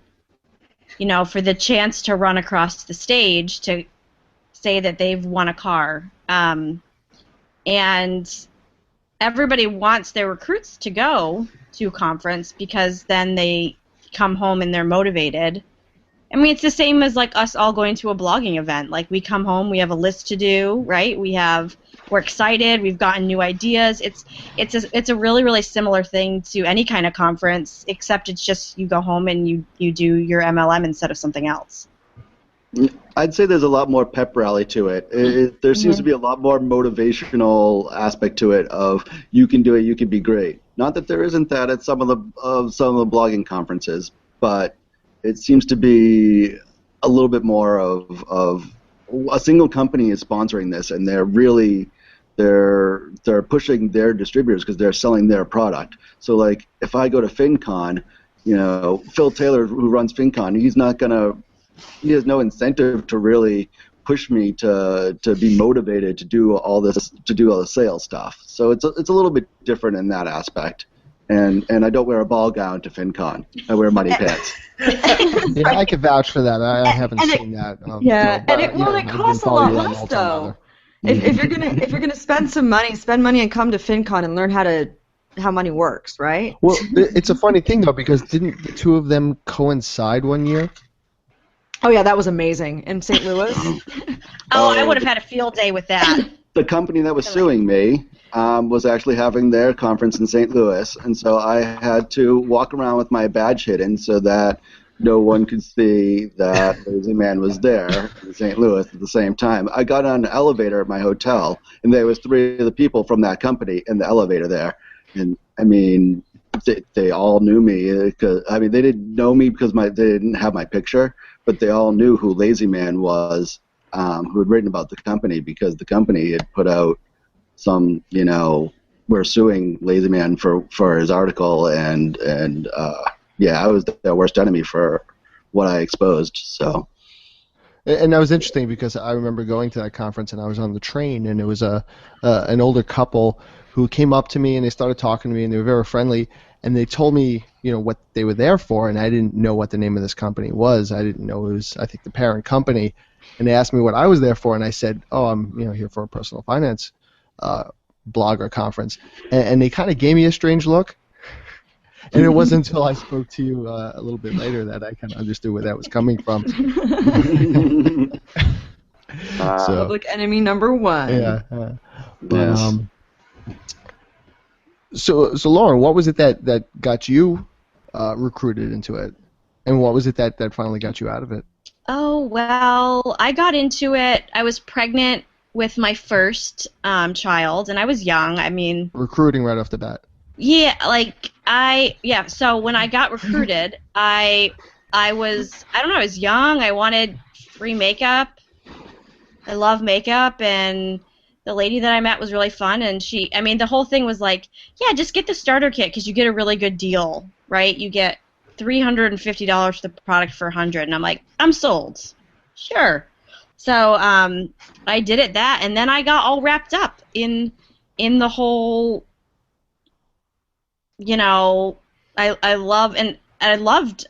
for the chance to run across the stage to say that they've won a car. And everybody wants their recruits to go to a conference because then they come home and they're motivated. I mean, it's the same as like us all going to a blogging event. Like we come home, we have a list to do, right? We're excited, we've gotten new ideas. It's a really, really similar thing to any kind of conference, except it's just you go home and you do your MLM instead of something else. I'd say there's a lot more pep rally to it. There seems to be a lot more motivational aspect to it of you can do it, you can be great. Not that there isn't that at some of the blogging conferences, but it seems to be a little bit more of a single company is sponsoring this, and they're pushing their distributors because they're selling their product. So like if I go to FinCon, Phil Taylor, who runs FinCon, he has no incentive to really push me to be motivated to do all the sales stuff. So it's a little bit different in that aspect. And I don't wear a ball gown to FinCon. I wear money pants. Yeah, I can vouch for that. I haven't seen that. It costs a lot less though. If you're gonna spend some money, spend money and come to FinCon and learn how money works, right? Well, it's a funny thing though, because didn't the two of them coincide one year? Oh yeah, that was amazing in St. Louis. I would have had a field day with that. The company that was suing me was actually having their conference in St. Louis, and so I had to walk around with my badge hidden so that no one could see that Lazy Man was there in St. Louis at the same time. I got on an elevator at my hotel, and there was 3 of the people from that company in the elevator there. And I mean, they all knew me. They didn't know me because they didn't have my picture, but they all knew who Lazy Man was, who had written about the company, because the company had put out some, we're suing Lazy Man for his article, and I was their worst enemy for what I exposed. So, and that was interesting because I remember going to that conference and I was on the train, and it was an older couple who came up to me and they started talking to me, and they were very friendly, and they told me what they were there for, and I didn't know what the name of this company was. I didn't know it was, I think, the parent company, and they asked me what I was there for, and I said, I'm here for a personal finance blogger conference, and they kind of gave me a strange look. And it wasn't until I spoke to you a little bit later that I kind of understood where that was coming from. Public enemy number one. Yeah. So Lauren, what was it that got you recruited into it? And what was it that finally got you out of it? Oh, well, I got into it. I was pregnant with my first child, and I was young. I mean... Recruiting right off the bat. Yeah, so when I got recruited, I was young, I wanted free makeup. I love makeup, and the lady that I met was really fun, and the whole thing was like, yeah, just get the starter kit because you get a really good deal, right? You get $350 for the product for $100, and I'm like, I'm sold. Sure. So I did it and then I got all wrapped up in the whole... I loved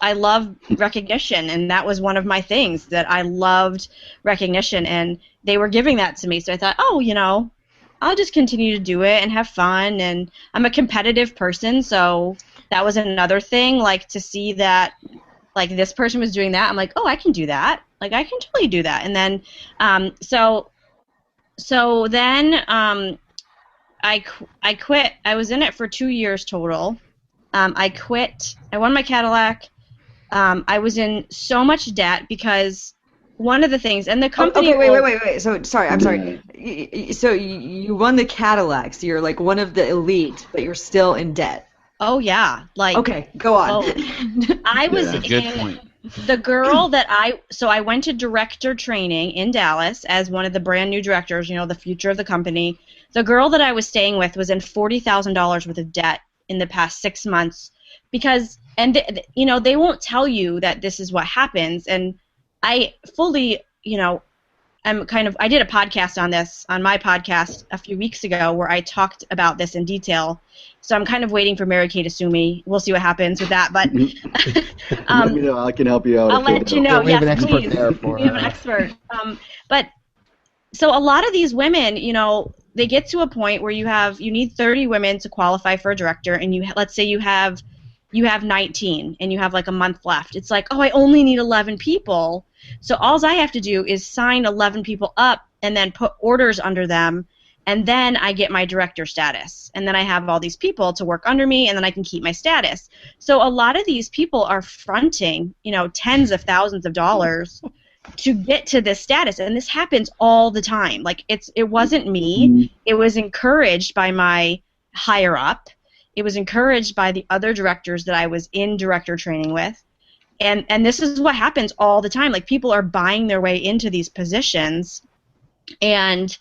recognition, and that was one of my things, that I loved recognition, and they were giving that to me. So I thought, I'll just continue to do it and have fun, and I'm a competitive person, so that was another thing, like to see that, like this person was doing that, I'm like, I can do that, like I can totally do that, and then so then I quit. I was in it for 2 years total. I quit. I won my Cadillac. I was in so much debt because one of the things, and the company... Wait. So, sorry, I'm sorry. So you won the Cadillac, so you're like one of the elite, but you're still in debt. Oh, yeah. Okay, go on. I was Good point. The girl that I went to director training in Dallas as one of the brand new directors, the future of the company. The girl that I was staying with was in $40,000 worth of debt in the past 6 months because, they won't tell you that this is what happens. And I fully, I did a podcast on this, on my podcast a few weeks ago, where I talked about this in detail. So I'm kind of waiting for Mary Kay to sue me. We'll see what happens with that. But let me know. I can help you out. I'll let you know. We have an Yes, expert please. there for We have an expert. But so a lot of these women, they get to a point where you need 30 women to qualify for a director, and let's say you have 19 and you have like a month left. It's like, oh, I only need 11 people. So all I have to do is sign 11 people up and then put orders under them, and then I get my director status. And then I have all these people to work under me, and then I can keep my status. So a lot of these people are fronting, tens of thousands of dollars to get to this status, and this happens all the time. Like it wasn't me. It was encouraged by my higher up. It was encouraged by the other directors that I was in director training with. And this is what happens all the time. Like, people are buying their way into these positions. And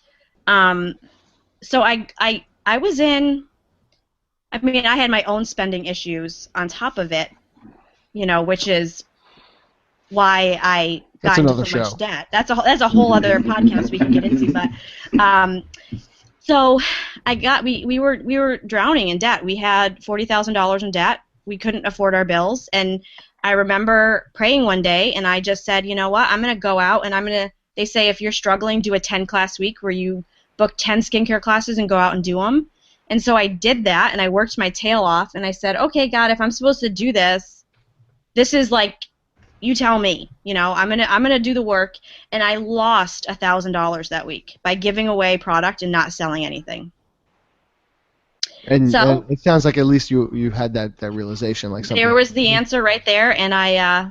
so I was in, I had my own spending issues on top of it, which is why I got into so much debt. That's a whole other podcast we can get into. But so we were drowning in debt. We had $40,000 in debt. We couldn't afford our bills. And I remember praying one day, and I just said, you know what, I'm going to go out, and they say if you're struggling, do a 10-class week where you book 10 skincare classes and go out and do them. And so I did that, and I worked my tail off, and I said, okay, God, if I'm supposed to do this, this is like, you tell me, I'm gonna do the work. And I lost $1,000 that week by giving away product and not selling anything. And it sounds like at least you had that realization, like something. There was the answer right there, and I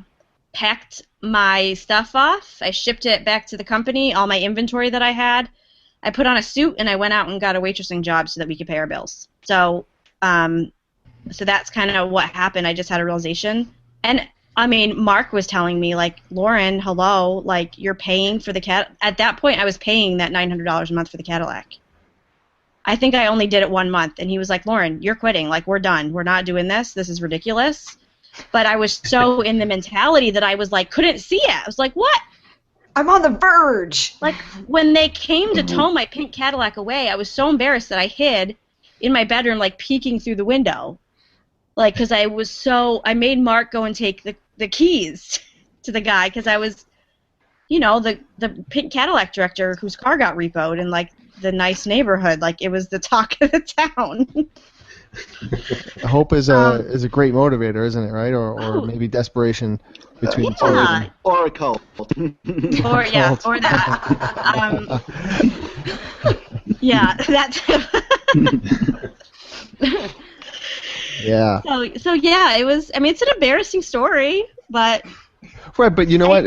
packed my stuff off. I shipped it back to the company, all my inventory that I had. I put on a suit, and I went out and got a waitressing job so that we could pay our bills. So that's kind of what happened. I just had a realization. And Mark was telling me, like, Lauren, hello, like, you're paying for the cat. At that point, I was paying that $900 a month for the Cadillac. I think I only did it 1 month, and he was like, Lauren, you're quitting. Like, we're done. We're not doing this. This is ridiculous. But I was so in the mentality that I was like, couldn't see it. I was like, what? I'm on the verge. Like, when they came to tow my pink Cadillac away, I was so embarrassed that I hid in my bedroom, like, peeking through the window. Like, because I made Mark go and take the keys to the guy, because I was, the pink Cadillac director whose car got repoed in, like, the nice neighborhood. Like, it was the talk of the town. Hope is a great motivator, isn't it? Right? Or maybe desperation between the two of them. Or a cult. Or that. Yeah, that's. Yeah. So yeah, it was. It's an embarrassing story, but. Right, but you know what?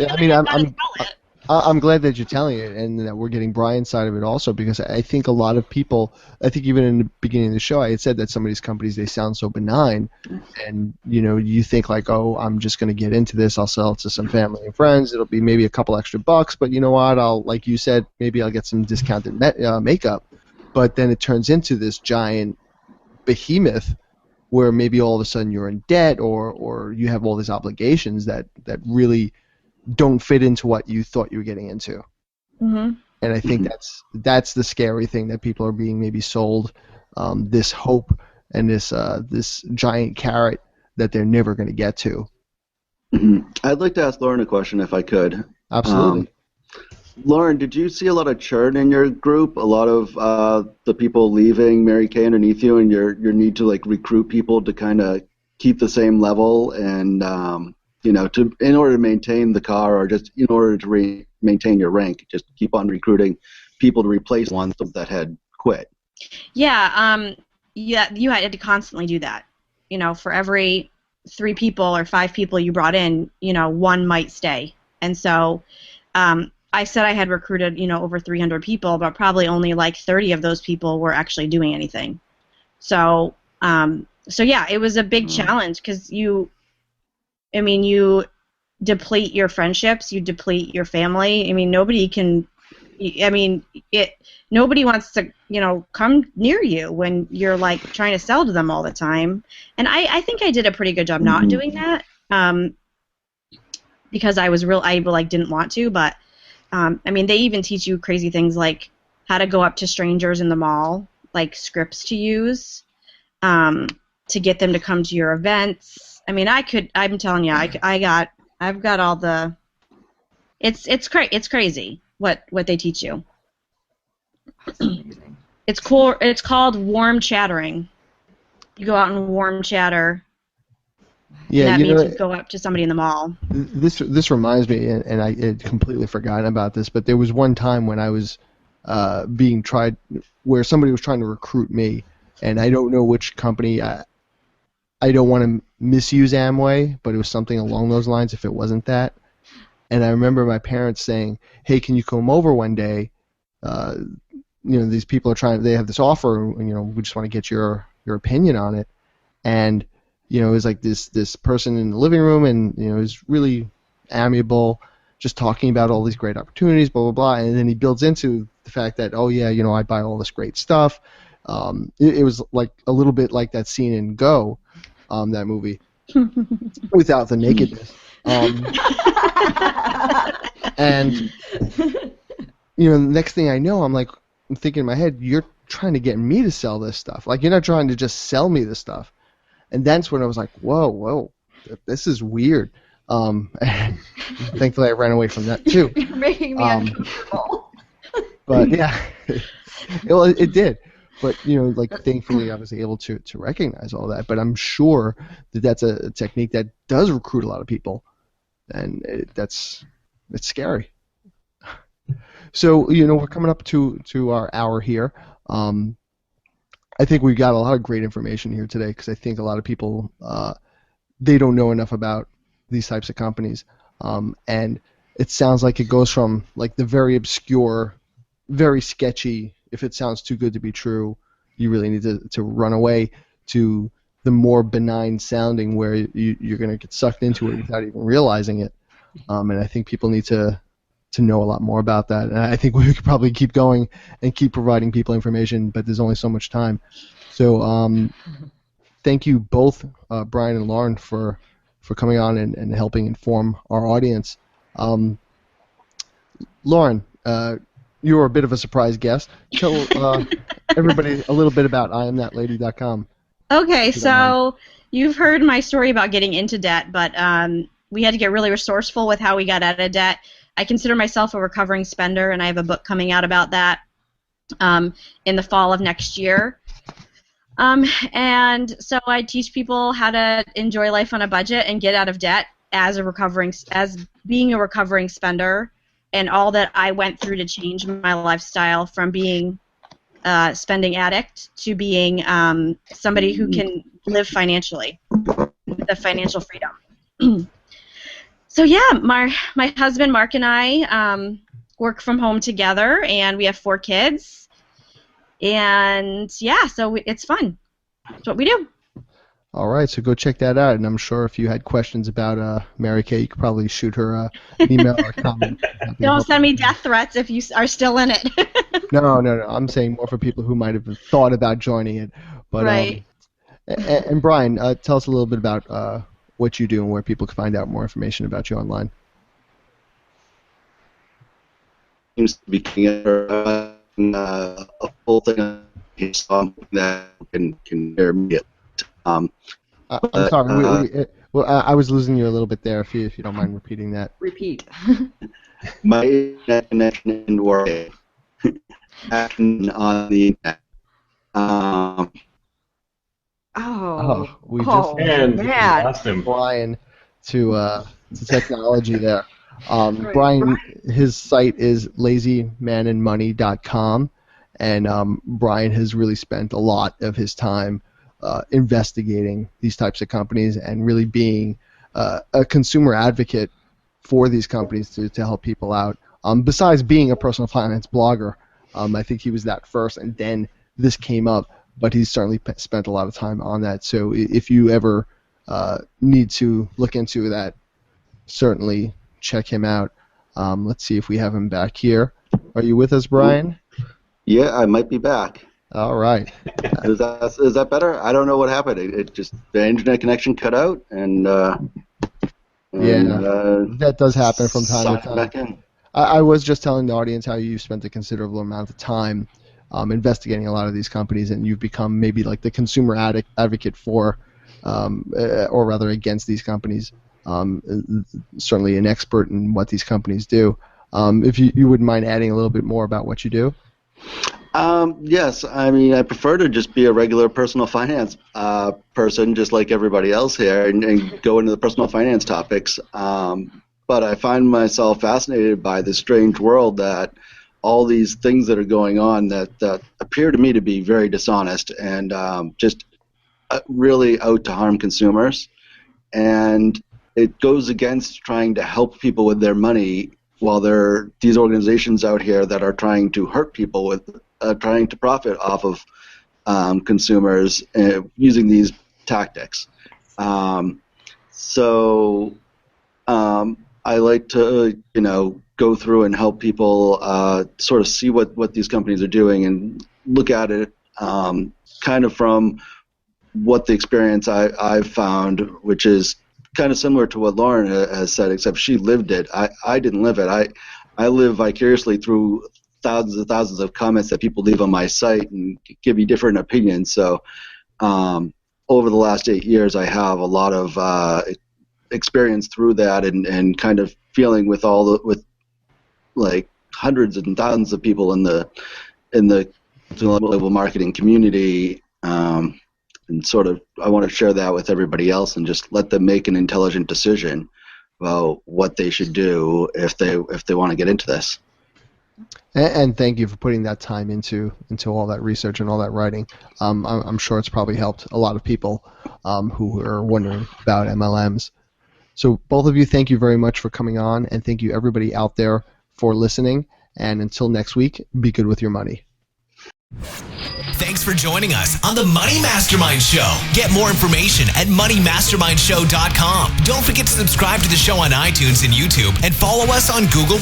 I'm glad that you're telling it, and that we're getting Brian's side of it also, because I think a lot of people, I think even in the beginning of the show, I had said that some of these companies, they sound so benign, and you think like, oh, I'm just going to get into this, I'll sell it to some family and friends, it'll be maybe a couple extra bucks, but you know what, like you said, maybe I'll get some discounted makeup, but then it turns into this giant behemoth where maybe all of a sudden you're in debt, or you have all these obligations that really don't fit into what you thought you were getting into. Mm-hmm. And I think that's the scary thing, that people are being maybe sold this hope and this giant carrot that they're never going to get to. I'd like to ask Lauren a question if I could. Absolutely. Lauren, did you see a lot of churn in your group? A lot of the people leaving Mary Kay underneath you, and your need to like recruit people to kind of keep the same level, and in order to maintain the car, or just in order to maintain your rank, just keep on recruiting people to replace ones that had quit. Yeah, you had to constantly do that. For every 3 people or 5 people you brought in, 1 might stay. And so I said I had recruited, over 300 people, but probably only like 30 of those people were actually doing anything. So yeah, it was a big challenge, because you deplete your friendships, you deplete your family. Nobody wants to, come near you when you're like trying to sell to them all the time. And I think I did a pretty good job not doing that. because I like didn't want to, but I mean, they even teach you crazy things like how to go up to strangers in the mall, like scripts to use to get them to come to your events. I mean, I'm telling you, I've got all the. It's crazy what they teach you. That's amazing. It's cool. It's called warm chattering. You go out and warm chatter. Yeah, and that means you go up to somebody in the mall. This reminds me, and I had completely forgotten about this, but there was one time when I was being tried, where somebody was trying to recruit me, and I don't know which company. I don't want to misuse Amway, but it was something along those lines if it wasn't that. And I remember my parents saying, "Hey, can you come over one day? These people they have this offer, we just want to get your opinion on it." And it was like this person in the living room, and it was really amiable, just talking about all these great opportunities, blah blah blah. And then he builds into the fact that, oh yeah, I buy all this great stuff. It was like a little bit like that scene in Go, that movie, without the nakedness. And the next thing I know, I'm thinking in my head, you're trying to get me to sell this stuff. Like, you're not trying to just sell me this stuff. And that's when I was like, whoa, this is weird. And thankfully I ran away from that too. You're making me uncomfortable. But yeah, it did. But thankfully I was able to recognize all that. But I'm sure that that's a technique that does recruit a lot of people, and it's scary. So we're coming up to our hour here. I think we got a lot of great information here today, because I think a lot of people they don't know enough about these types of companies, and it sounds like it goes from like the very obscure, very sketchy. If it sounds too good to be true, you really need to run away, to the more benign sounding, where you're going to get sucked into it without even realizing it. And I think people need to know a lot more about that. And I think we could probably keep going and keep providing people information, but there's only so much time. So thank you both, Brian and Lauren, for coming on and helping inform our audience. Lauren, you were a bit of a surprise guest. Tell everybody a little bit about IamThatLady.com. Okay, so you've heard my story about getting into debt, but we had to get really resourceful with how we got out of debt. I consider myself a recovering spender, and I have a book coming out about that in the fall of next year. And so I teach people how to enjoy life on a budget and get out of debt as being a recovering spender, and all that I went through to change my lifestyle from being a spending addict to being somebody who can live financially with the financial freedom. So yeah, my husband Mark and I work from home together, and we have 4 kids. And yeah, so it's fun. That's what we do. All right, so go check that out. And I'm sure if you had questions about Mary Kay, you could probably shoot her an email or a comment. Don't send me death threats if you are still in it. No. I'm saying more for people who might have thought about joining it. But, right. And Brian, tell us a little bit about what you do and where people can find out more information about you online. Seems to be a full thing that can hear me. I'm sorry. I was losing you a little bit there. If you don't mind repeating that. Repeat. My internet connection didn't work on the internet. We just man. lost him. Brian to technology there. Brian, his site is lazymanandmoney.com, and Brian has really spent a lot of his time investigating these types of companies and really being a consumer advocate for these companies to help people out. Besides being a personal finance blogger, I think he was that first, and then this came up, but he's certainly spent a lot of time on that. So if you ever need to look into that, certainly check him out. Let's see if we have him back here. Are you with us, Brian? Yeah, I might be back. All right. Is that better? I don't know what happened. It just, the internet connection cut out, and And, that does happen from time to sign time. back in. I was just telling the audience how you've spent a considerable amount of time investigating a lot of these companies, and you've become maybe like the consumer advocate for, or rather against these companies. Certainly an expert in what these companies do. If you wouldn't mind adding a little bit more about what you do. Yes, I mean, I prefer to just be a regular personal finance person, just like everybody else here, and go into the personal finance topics. But I find myself fascinated by this strange world that all these things that are going on that appear to me to be very dishonest and just really out to harm consumers. And it goes against trying to help people with their money while there are these organizations out here that are trying to hurt people with trying to profit off of consumers using these tactics. I like to, go through and help people sort of see what these companies are doing and look at it kind of from what the experience I've found, which is kind of similar to what Lauren has said, except she lived it. I didn't live it. I live vicariously through thousands of comments that people leave on my site and give me different opinions. So over the last 8 years, I have a lot of experience through that and kind of feeling with like hundreds and thousands of people in the global marketing community. And sort of, I want to share that with everybody else and just let them make an intelligent decision about what they should do if they want to get into this. And thank you for putting that time into all that research and all that writing. I'm sure it's probably helped a lot of people who are wondering about MLMs. So both of you, thank you very much for coming on, and thank you everybody out there for listening. And until next week, be good with your money. Thanks for joining us on the Money Mastermind Show. Get more information at moneymastermindshow.com. Don't forget to subscribe to the show on iTunes and YouTube, and follow us on Google+.